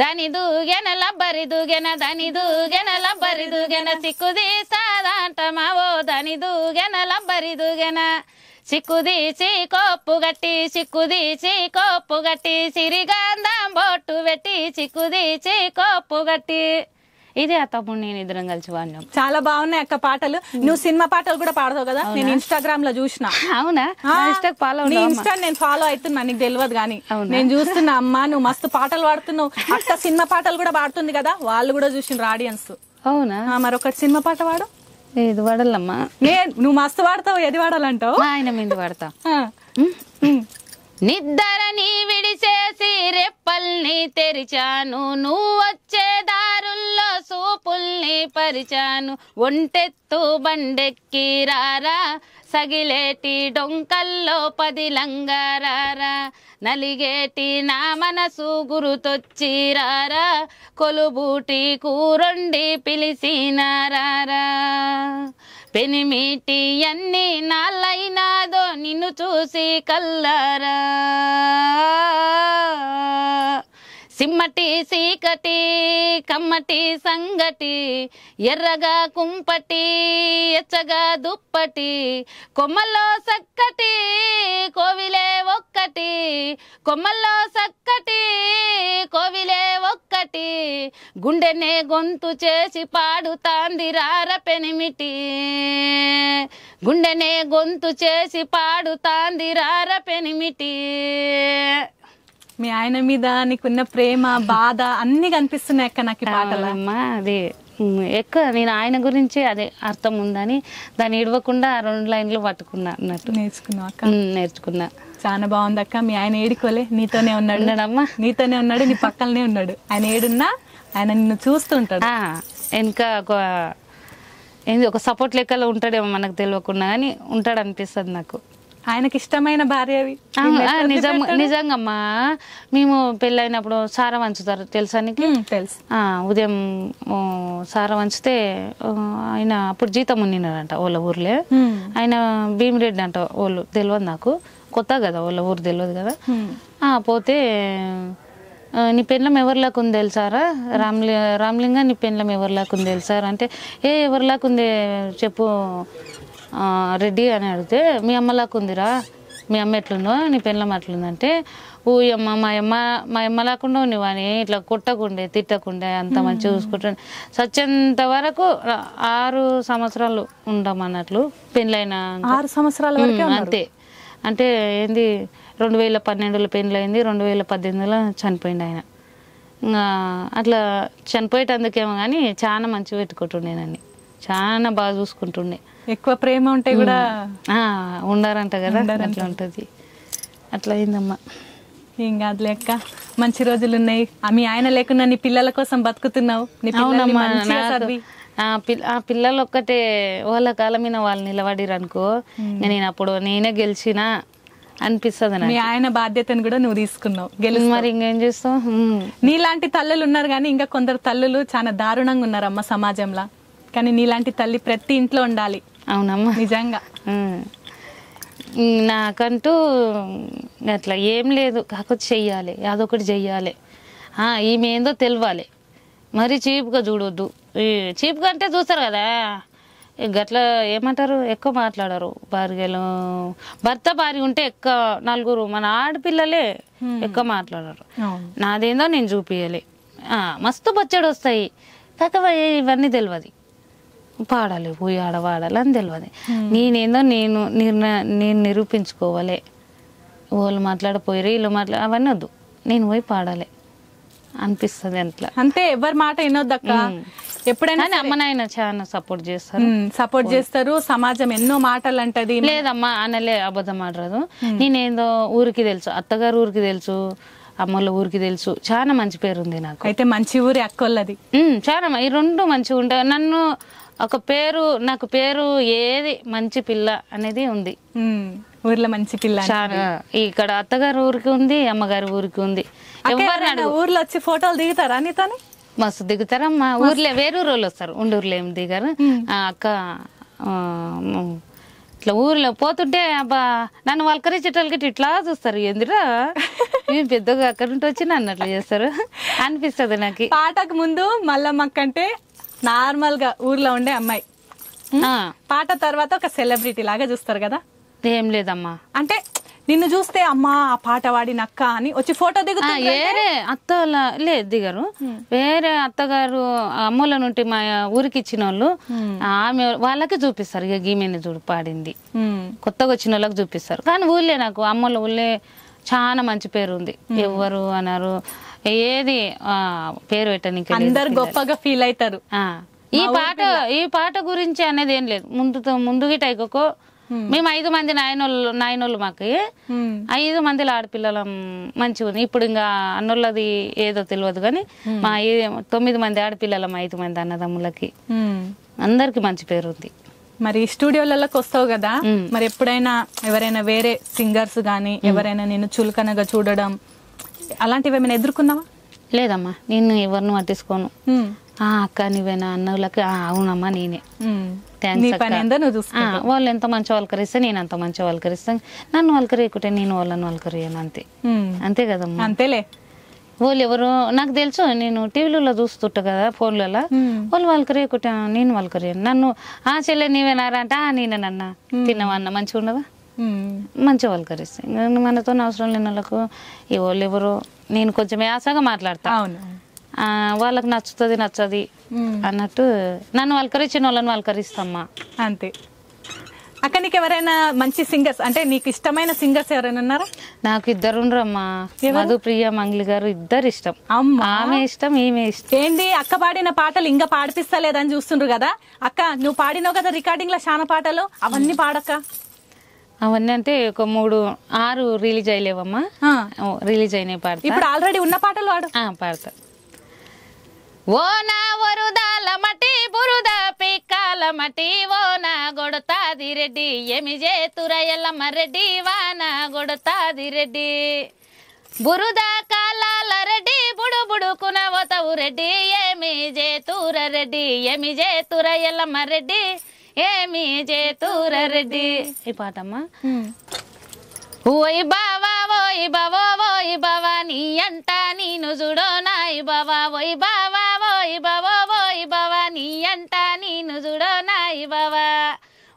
[SPEAKER 2] దాని దూగెన లబ్బరి దూగెన దాని దూగెన లబ్బరి దూగెన సిక్కుది సాదాంట మావో దాని దూగెన లబ్బరి దూగెన సిక్కుదీసి కోప్పు గట్టి సిక్కుదీసి కోప్పు గట్టి సిరిగంధం బొట్టు పెట్టి సిక్కుదీసి కోప్పు గట్టి. ఇది ఆ తమ్ముడు నేను ఇద్దరం కలిసి వాడినాం.
[SPEAKER 1] చాలా బాగున్నాయి అక్క పాటలు. నువ్వు సినిమా పాటలు కూడా పాడతావు కదా, నేను ఇన్స్టాగ్రామ్ లో చూసిన.
[SPEAKER 2] అవునా?
[SPEAKER 1] ఇన్స్టా నేను ఫాలో అవుతున్నా, నీకు తెలియదు కానీ నేను చూస్తున్నా. అమ్మా నువ్వు మస్తు పాటలు పాడుతున్నావు. అక్క సినిమా పాటలు కూడా పాడుతుంది కదా, వాళ్ళు కూడా చూసిండ్రు ఆడియన్స్.
[SPEAKER 2] అవునా?
[SPEAKER 1] మరొకటి సినిమా పాట వాడు.
[SPEAKER 2] ఏది వాడాలమ్మా?
[SPEAKER 1] నువ్వు మస్తు వాడతావు, ఏది వాడాలంటావు?
[SPEAKER 2] ఆయన మీద వాడతా. నిద్దరని విడిచేసి రెప్పల్ని తెరిచాను, నువ్వు వచ్చే దారుల్లో సూపుల్ని పరిచాను. ఒంటెత్తు బండెక్కి రారా, సగిలేటి డొంకల్లో పదిలంగారారా, నలిగేటి నా మనసు గురుతొచ్చి రారా, కొలుబూటి కూరొండి పిలిచినారారా. పెనిమిటి అన్ని నాళ్ళైనాదో నిన్ను చూసి కల్లారా, సిమ్మటి సీకటి కమ్మటి సంగటి, ఎర్రగా కుంపటి ఎచ్చగా దుప్పటి, కొమ్మల్లో సక్కటి కోవిలే ఒక్కటి, కొమ్మల్లో సక్కటి కోవిలే ఒక్కటి, గుండెనే గొంతు చేసి పాడుతాంది రార పెనిమిటి, గుండెనే గొంతు చేసి పాడుతాంది రార పెనిమిటి.
[SPEAKER 1] మీ ఆయన మీద నీకున్న ప్రేమ బాధ అన్ని కనిపిస్తున్నాయి అక్క నాకు ఈ పాటలో.
[SPEAKER 2] అది ఎక్కువ నేను ఆయన గురించి అదే అర్థం ఉందని దాన్ని ఇడవకుండా 2 లైన్లు పట్టుకున్నా అన్నట్టు
[SPEAKER 1] నేర్చుకున్నావు అక్క.
[SPEAKER 2] నేర్చుకున్నా.
[SPEAKER 1] చాలా బాగుంది అక్క. మీ ఆయన ఏడుకోలే, నీతోనే ఉన్నాడు.
[SPEAKER 2] అమ్మా
[SPEAKER 1] నీతోనే ఉన్నాడు, నీ పక్కనే ఉన్నాడు. ఆయన ఏడున్నా ఆయన నిన్ను చూస్తుంటాడు.
[SPEAKER 2] ఇంకా ఒక సపోర్ట్ లెక్కలో ఉంటాడేమో మనకు తెలియకుండా, కానీ ఉంటాడు అనిపిస్తుంది నాకు.
[SPEAKER 1] ఆయనకి ఇష్టమైన భార్యవి.
[SPEAKER 2] నిజంగమ్మా. మేము పెళ్ళైనప్పుడు సార వంచుతారు తెలుసా నీకు?
[SPEAKER 1] తెలుసు.
[SPEAKER 2] ఉదయం సార వంచితే ఆయన అప్పుడు జీతం ఉన్నినాడంట వాళ్ళ ఊర్లే. ఆయన భీమిరెడ్డి అంట వాళ్ళు, తెలియదు నాకు, కొత్త కదా వాళ్ళ ఊరు, తెలియదు కదా. పోతే నీ పెండ్లం ఎవరిలాగా ఉంది తెలుసారా రామ్లింగ, నీ పెండ్లం ఎవరిలాగా ఉంది తెలుసారా అంటే, ఎవరిలాగా ఉంది చెప్పు రెడ్డి అని అడిగితే, మీ అమ్మలాగా ఉందిరా, మీ అమ్మ ఎట్లుందో నీ పెళ్ళం అట్లుందంటే, ఊయమ్మ మా అమ్మ లేకుండా నువ్వు అని ఇట్లా కొట్టకుండే తిట్టకుండే అంత మంచిగా చూసుకుంటుండే. సత్యంత వరకు 6 సంవత్సరాలు ఉండమన్నట్లు పెళ్ళైన
[SPEAKER 1] 6 సంవత్సరాల వరకు
[SPEAKER 2] అంతే. అంటే ఏంది 2012లో పెళ్ళయింది, 2018లో చనిపోయింది ఆయన. అట్లా చనిపోయేటందుకేమో కానీ చాలా మంచిగా పెట్టుకుంటుండేనని, చాలా బాగా చూసుకుంటుండే.
[SPEAKER 1] ఎక్కువ ప్రేమ ఉంటే కూడా
[SPEAKER 2] ఉండారంట కదా, అట్లా ఉంటది. అట్లా అయిందమ్మా.
[SPEAKER 1] ఏం కాదు లెక్క, మంచి రోజులు ఉన్నాయి. మీ ఆయన లేకుండా నీ పిల్లల కోసం బతుకుతున్నావు.
[SPEAKER 2] ఆ పిల్లలు ఒక్కటే వాళ్ళ కాలం మీద వాళ్ళు నిలబడిరు అనుకో, నేను అప్పుడు నేనే గెలిచినా అనిపిస్తుంది.
[SPEAKER 1] మీ ఆయన బాధ్యతను కూడా నువ్వు తీసుకున్నావు, గెలిచి.
[SPEAKER 2] మరి ఇంకేం చేస్తావు?
[SPEAKER 1] నీలాంటి తల్లులు ఉన్నారు కానీ ఇంకా కొందరు తల్లులు చాలా దారుణంగా ఉన్నారు అమ్మ సమాజంలో. కానీ నీలాంటి తల్లి ప్రతి ఇంట్లో ఉండాలి.
[SPEAKER 2] అవునమ్మా,
[SPEAKER 1] నిజంగా.
[SPEAKER 2] నాకంటూ అట్లా ఏం లేదు, కాకపోతే చెయ్యాలి, అదొకటి చెయ్యాలి. ఈమె ఏందో తెలియాలి, మరి చీప్గా చూడొద్దు. చీప్గా అంటే చూస్తారు కదా, గట్లా ఏమంటారు, ఎక్కువ మాట్లాడరు. భార్యలు భర్త భార్య ఉంటే ఎక్కువ నలుగురు మన ఆడపిల్లలే ఎక్కువ మాట్లాడరు. నాదేందో నేను చూపించాలి. మస్తు బొచ్చడు వస్తాయి, కాకపోతే ఇవన్నీ తెలియదు. పాడాలి, పోయి ఆడవాడాలి అని తెలియదు. నేనేందో నేను నిరూపించుకోవాలి. వాళ్ళు మాట్లాడపోయారు, వీళ్ళు అవన్నీ వద్దు, నేను పోయి పాడాలి అనిపిస్తుంది. అట్లా
[SPEAKER 1] అంతే, ఎవరి మాట వినొద్దు అక్క. ఎప్పుడైనా
[SPEAKER 2] అమ్మ నాయన చాలా సపోర్ట్
[SPEAKER 1] చేస్తారు. సమాజం ఎన్నో మాటలు అంటది.
[SPEAKER 2] లేదమ్మా అనలే, అబద్ధం ఆడరాదు. నేనేందో ఊరికి తెలుసు, అత్తగారు ఊరికి తెలుసు, అమ్మల ఊరికి తెలుసు, చాలా మంచి పేరు ఉంది నాకు.
[SPEAKER 1] అయితే మంచి ఊరి అక్కొల్లది.
[SPEAKER 2] చాలా ఈ 2 మంచిగా ఉంటాయి. నన్ను ఒక పేరు, నాకు పేరు ఏది మంచి పిల్ల అనేది ఉంది
[SPEAKER 1] ఊర్లో. మంచి పిల్ల
[SPEAKER 2] ఇక్కడ అత్తగారు ఊరికి ఉంది, అమ్మగారి ఊరికి ఉంది.
[SPEAKER 1] ఊర్లో వచ్చి ఫోటోలు దిగుతారా నీతో?
[SPEAKER 2] మస్తు దిగుతారమ్మా. ఊర్లే వేరూరు వాళ్ళు వస్తారు, ఉండూరులో ఏం దిగారు. అక్క ఇట్లా ఊర్లో పోతుంటే అబ్బా నన్ను వల్కరించేటోళ్ళకి ఇట్లా చూస్తారు, ఎందురా మేము పెద్దగా అక్కడి నుండి వచ్చి నన్ను అట్లా చేస్తారు అనిపిస్తుంది నాకు.
[SPEAKER 1] పాటకు ముందు మల్లమ్మక్క అంటే నార్మల్ గా ఊర్లో ఉండే అమ్మాయి, పాట తర్వాత ఒక సెలబ్రిటీ లాగా చూస్తారు కదా.
[SPEAKER 2] ఏం లేదమ్మా,
[SPEAKER 1] అంటే నిన్ను చూస్తే అమ్మా ఆ పాట వాడి నక్క అని వచ్చి ఫోటో దిగుతారు.
[SPEAKER 2] వేరే అత్త లేదు దిగారు, వేరే అత్తగారు అమ్మల నుండి మా ఊరికి ఇచ్చిన వాళ్ళు ఆమె వాళ్ళకి చూపిస్తారు. ఇక గీమెని చూడు పాడింది, కొత్తగా వచ్చిన వాళ్ళకి చూపిస్తారు. కానీ ఊళ్ళే నాకు అమ్మల ఊళ్ళే చాలా మంచి పేరు ఉంది. ఎవరు అన్నారు ఏది పేరు పెట్టడానికి
[SPEAKER 1] అందరు గొప్పగా ఫీల్ అవుతారు.
[SPEAKER 2] ఈ పాట గురించి అనేది ఏం లేదు. ముందు గిట అయికో మేము 5 మంది నాయనోళ్ళు మాకు 5 మందిలో ఆడపిల్లలం మంచిగా ఉంది. ఇప్పుడు ఇంకా అన్నోళ్ళది ఏదో తెలియదు కానీ మా 9 మంది ఆడపిల్లలం 5 మంది అన్నదమ్ములకి అందరికి మంచి పేరు ఉంది.
[SPEAKER 1] మరి స్టూడియోలలోకి వస్తావు కదా, మరి ఎప్పుడైనా ఎవరైనా వేరే సింగర్స్ గానీ ఎవరైనా నేను చులకనగా చూడడం అలాంటివి ఏమైనా ఎదుర్కొన్నావా?
[SPEAKER 2] లేదమ్మా, నేను ఎవరిని పట్టించుకోను. అక్క నువ్వేనా అన్నోళ్ళకి అవునమ్మా నేనే, వాళ్ళు ఎంత మంచి వల్కరిస్తే నేను అంత మంచి వల్కరిస్తాను. నన్ను వల్కరియకుంటే నేను వాళ్ళని వల్కరియను, అంతే అంతే కదమ్మా.
[SPEAKER 1] అంతేలే,
[SPEAKER 2] వాళ్ళు ఎవరు నాకు తెలుసు, నేను టీవీలలో చూస్తుంటా కదా ఫోన్లలో, వాళ్ళు వల్కరియకుంటే నేను వల్కరియను. నన్ను చెల్లె నీవేనారా అంటే నేనేనన్నా, తిన్నావన్నా మంచిగా ఉండదా, మంచిగా వల్కరిస్తాను. మనతో అవసరం లేని వాళ్ళకు వాళ్ళు ఎవరు నేను కొంచెం యాసగా మాట్లాడతా, వాళ్ళకి నచ్చుతుంది నచ్చది అన్నట్టు నన్ను వల్కరించిన వాళ్ళని వల్కరిస్తామ్మా, అంతే.
[SPEAKER 1] అక్క నీకు ఎవరైనా మంచి సింగర్స్ అంటే నీకు ఇష్టమైన సింగర్స్ ఎవరైనా ఉన్నారా?
[SPEAKER 2] నాకు 2 ఉండరమ్మా, మధుప్రియ మంగ్లీ గారు 2 ఇష్టం. ఆమె ఇష్టం ఈమె ఇష్టం.
[SPEAKER 1] ఏంటి అక్క పాడిన పాటలు ఇంకా పాడిపిస్తలేదని చూస్తుండ్రు కదా. అక్క నువ్వు పాడినావు కదా రికార్డింగ్ లో చాలా పాటలు, అవన్నీ పాడక్క.
[SPEAKER 2] అవన్నీ అంటే ఒక 6 రిలీజ్ అయ్యలేవమ్మా, రిలీజ్ అయినాయి పాడతా.
[SPEAKER 1] ఇప్పుడు ఆల్రెడీ ఉన్న పాటలు పాడు.
[SPEAKER 2] పాడతా. ఓ నా వరుదాల మటి బురుద పిక్కాల మటి, ఓ నా గొడతాది రెడ్డి ఏమి చేతుర ఎల్లమ్మ రెడ్డి, వాన గొడతాది రెడ్డి బురుద కాలాల రెడ్డి, బుడు బుడుకున ఓతవు రెడ్డి ఏమి చేతుర రెడ్డి, ఏమి చేతుర ఎల్లమ్మ రెడ్డి, ఏమి చేతుర రెడ్డి. ఈ పాటమ్మా. ఓయ్ బావా ఓయ్ బావో ఓయ్ బావా నీ అంట నేను చూడో నాయ్ బావా, ఓయ్ బావా ఓయ్ బావో ఓయ్ బావా నీ అంట నేను చూడో నాయ్ బావా,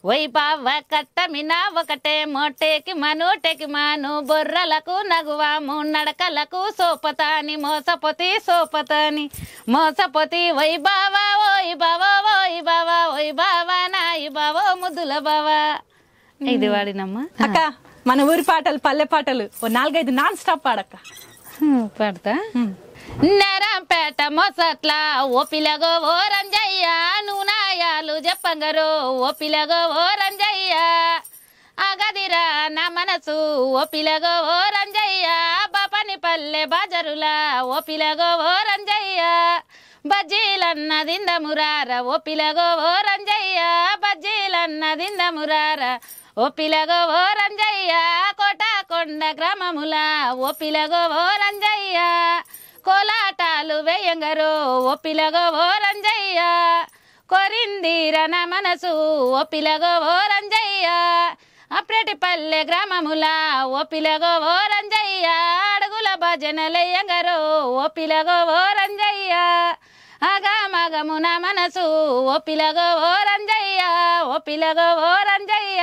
[SPEAKER 2] ఓయ్ బావ కట్టమినా ఒకటే మొట్టేకి మనోటేకి మాను, బొర్రలకు నగువాము నడకలకు సోపతాని, మోసపోతి సోపతాని మోసపోతి, ఓయ్ బావా ఓయ్ బావో ఓయ్ బావా, ఓయ్ బావా నాయ్ బావో ముద్దుల బావా. ఇది వాడినమ్మా.
[SPEAKER 1] అక్క మన ఊరి పాటలు పల్లె పాటలు 4-5 నాన్ స్టాప్ పాడక్క.
[SPEAKER 2] పాడతా. నరంపేట మొసట్ల ఓ పిల్లగో ఓ రంజయ్య, నువ్వు నాయాలు చెప్పంగరో ఓ పిల్లగో ఓ రంజయ్య, అగదిరా నా మనసు ఓ పిల్లగో ఓ రంజయ్య, బాపని పల్లె బాజరులా ఓ పిల్లగో ఓ రంజయ్య, బజ్జీలన్న దిందమురార ఓ పిల్లగో ఓ రంజయ్య, బజ్జీలన్న దిందమురార ఓ పిల్లగో ఓ రంజయ్య, కోటకొండ గ్రామముల ఓ పిల్లగో ఓ రంజయ్య, కోలాటాలు వేయంగరో ఓ పిల్లగో ఓ రంజయ్య, కొరిందిర నా మనసు ఓ పిల్లగో ఓ రంజయ్య, అప్రేటి పల్లె గ్రామముల ఓ పిల్లగో ఓ రంజయ్య, అడుగుల భజనలయ్యంగరో ఓ పిల్లగో ఓ రంజయ్య, అగమగము నా మనసు ఓ పిల్లగో ఓ రంజయ్య, ఓ పిల్లగో ఓ రంజయ్య,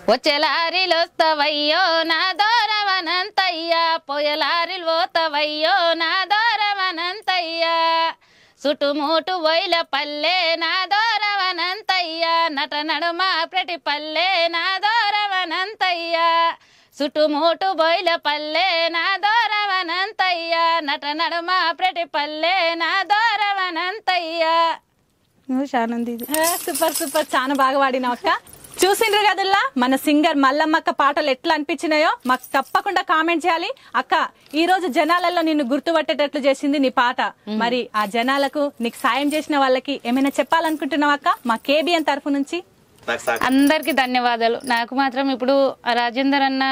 [SPEAKER 2] వచ్చేలారిలు వస్తవయ్యో నా దూరవనంతయ్యా, పోయలారిలు పోతవయ్యో నా దూరవనంతయ్యా, చుట్టుముటు వైల పల్లె నా దూరవనంతయ్యా, నట నడుమ ప్రతి పల్లె నా దూరవనంతయ్యా, చుట్టుముటు బొయిల పల్లె నా దూరవనంతయ్యా, నట నడుమ ప్రతి పల్లె నా దూరవనంతయ్యా.
[SPEAKER 1] సూపర్ సూపర్, చాలా బాగా పాడినావు అక్క. చూసిండ్రు కదల్లా మన సింగర్ మల్లమ్మక్క పాటలు ఎట్లా అనిపించినాయో మాకు తప్పకుండా కామెంట్ చేయాలి. అక్క ఈ రోజు జనాలలో నిన్ను గుర్తుపట్టేటట్లు చేసింది నీ పాట. మరి ఆ జనాలకు నీకు సాయం చేసిన వాళ్ళకి ఏమైనా చెప్పాలనుకుంటున్నావు అక్క మా కేబిఎన్ తరఫు నుంచి?
[SPEAKER 2] అందరికి ధన్యవాదాలు. నాకు మాత్రం ఇప్పుడు రాజేందర్ అన్న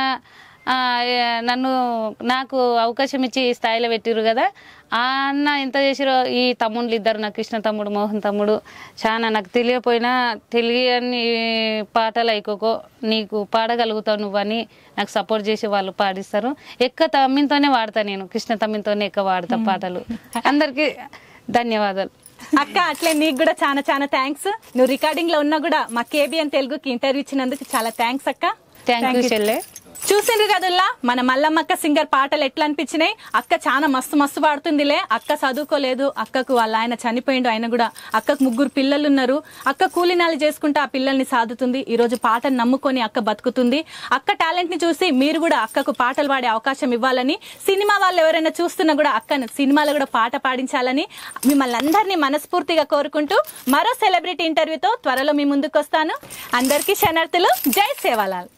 [SPEAKER 2] నాకు అవకాశం ఇచ్చి ఈ స్థాయిలో పెట్టిరు కదా, ఆ అన్న ఎంత చేసిరో ఈ తమ్ముళ్ళు 2 నాకు కృష్ణ తమ్ముడు మోహన్ తమ్ముడు చాలా నాకు తెలియపోయినా తెలియని పాటలు అయికోకో నీకు పాడగలుగుతావు నువ్వని నాకు సపోర్ట్ చేసి వాళ్ళు పాడిస్తారు. ఎక్కువ తమ్మితోనే వాడతా, నేను కృష్ణ తమ్మితోనే ఎక్కువ వాడతా పాటలు. అందరికి ధన్యవాదాలు
[SPEAKER 1] అక్క. అట్లే నీకు కూడా చాలా చాలా థ్యాంక్స్. నువ్వు రికార్డింగ్ లో ఉన్నా కూడా మా కేబిఎన్ తెలుగుకి ఇంటర్వ్యూ ఇచ్చినందుకు చాలా థ్యాంక్స్ అక్క.
[SPEAKER 2] థ్యాంక్ యూ చెల్లె.
[SPEAKER 1] చూసిండ్రు కదుల్లా మన మల్లమ్మక్క సింగర్ పాటలు ఎట్లా అనిపించినాయి. అక్క చాలా మస్తు పాడుతుందిలే. అక్క చదువుకోలేదు, అక్కకు వాళ్ళ ఆయన చనిపోయిండు, ఆయన కూడా అక్కకు 3 పిల్లలు ఉన్నారు. అక్క కూలినాలు చేసుకుంటూ ఆ పిల్లల్ని సాదుతుంది. ఈ రోజు పాటను నమ్ముకొని అక్క బతుకుతుంది. అక్క టాలెంట్ ని చూసి మీరు కూడా అక్కకు పాటలు పాడే అవకాశం ఇవ్వాలని, సినిమా వాళ్ళు ఎవరైనా చూస్తున్నా కూడా అక్కను సినిమాలో కూడా పాట పాడించాలని మిమ్మల్ని అందరినీ మనస్ఫూర్తిగా కోరుకుంటూ మరో సెలబ్రిటీ ఇంటర్వ్యూతో త్వరలో మీ ముందుకు వస్తాను. అందరికీ శరణార్థులు. జై సేవాలాల్.